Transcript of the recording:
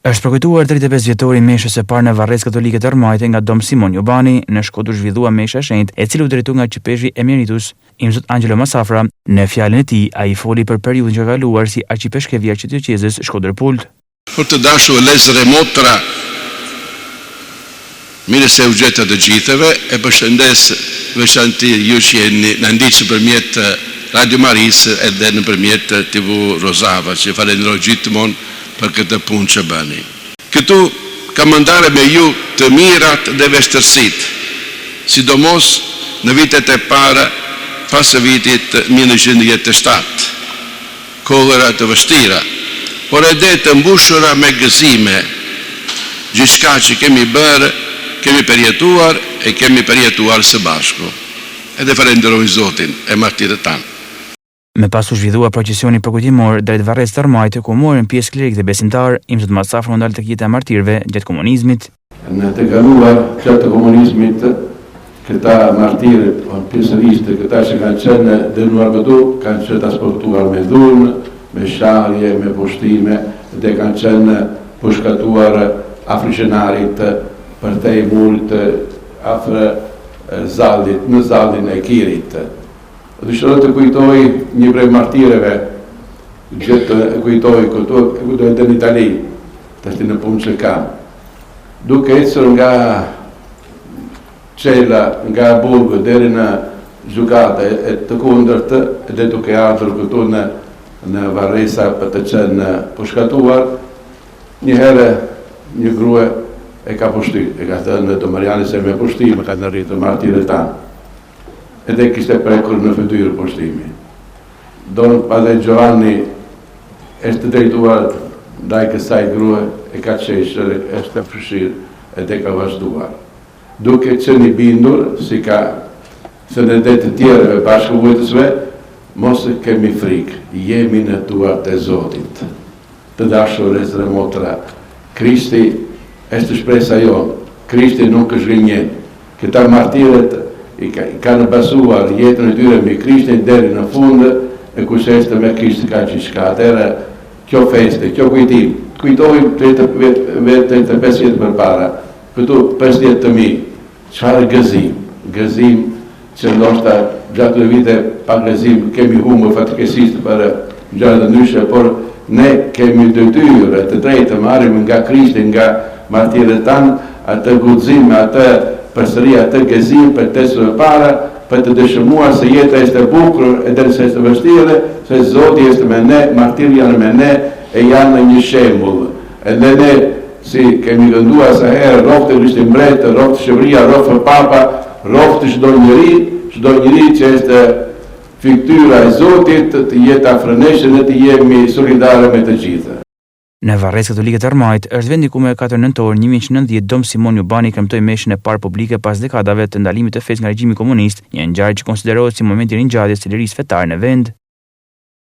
Është përkujtuar 35 vjetori meshës së parë në Varrezë Katolike të Armajte nga Dom Simon Jobani. Në Shkodër zhvillua mesha e shenjtë, e cila u drejtua nga arkiepezhi emeritus Imzot Angelo Masafra. Në fjalën e tij, ai foli për periudhën që ka kaluar si arkiepeshkevi i arkidiocezës Shkodër-Pult. Për të dashur vëllezër e motra, mirë se u gjeta të gjithëve, e përshëndes veçanti ju që na ndiqni nëpërmjet Radio Marisë edhe nëpërmjet TV Rozava, që falenderoj gjithmonë për këtë punë që bëni. Këtu kam ndare me ju të mirat dhe vështërsitë, sidomos në vitet e para pas vitit 1997, kohëra të vështira, por edhe të mbushura me gëzime. Gjithçka që kemi bërë, kemi përjetuar e kemi përjetuar së bashku. Edhe falenderoj Zotin e martirët tanë. Me pas u zhvillua procesioni përkujtimor drejt Varrezë të Armajte, ku morën pjesë klerikët dhe besimtarë, Imzot Masafra u ndal tek jeta e martirëve gjatë komunizmit. Në të kaluar gjatë komunizmit, këta martirë, pjesëristë, këta që kanë qenë dënuar këtu, kanë qenë transportuar me dhunë, me sharje, me poshtime, dhe kanë qenë pushkatuar afriqenarit për te i mult afrë zaldit, në zaldin e Kirit. Dëshiroj të kujtoj një prej martireve, gjithë kujtoj këtu edhe në Itali, tash në punë që kam. Duke ecur nga Cela, nga Burgu deri në gjykata e të kundërt, dhe duke ardhur këtu në Varreza për të qenë pushkatuar, një herë një grua e ka pushty, e ka thënë do Mariani se me pushtim ka në rritë martirët tanë. Edhe kishte prekur në fytyrë pushtimi. Don Padre Giovanni është drejtuar ndaj kësaj grue, e ka qeshur, është fshirë, edhe ka vazhduar. Duke qenë i bindur, si ka thënë edhe të tjerëve bashkëvujtësve, mos kemi frikë, jemi në duart e Zotit. Të dashur vëllezër e motra, Krishti është shpresa jonë, Krishti nuk është gënjen. Këta martirët i kanë basuar jetën e tyre me Krishtin deri në fund, e kush është me Krishtin ka gjithçka. Atëherë kjo feste, kjo kujtim, kujtojmë 35 vjet përpara, këtu 50.000, çfarë gëzim që ndoshta gjatë vite pa gëzim kemi humbur fatkeqësisht për gjëra të ndryshe, por ne kemi detyrë të drejtë marrim nga Krishti, nga martirët tanë, atë guxim, atë përsëri atë gëzim për të së para, për të dëshmuar se jeta është e bukur e derisa është e vështirë, se Zoti është me ne, martirët janë me ne e janë një shembull. Edhe ne, si kemi kënduar sa herë, rroftë Krishti mbretë, rroftë Shqipëria, rroftë Papa, rroftë çdo njeri që është fiktyra e Zotit, të jetë afër nesh dhe të jemi solidarë me të gjithë. Në Varrezë Katolike të Armajte është vendi ku më 4 nëntor 1990 Dom Simon Jobani kremtoi meshën e parë publike pas dekadave të ndalimit të fesë nga regjimi komunist, një ngjarje që konsiderohet si momenti i ringjalljes së lirisë fetare në vend.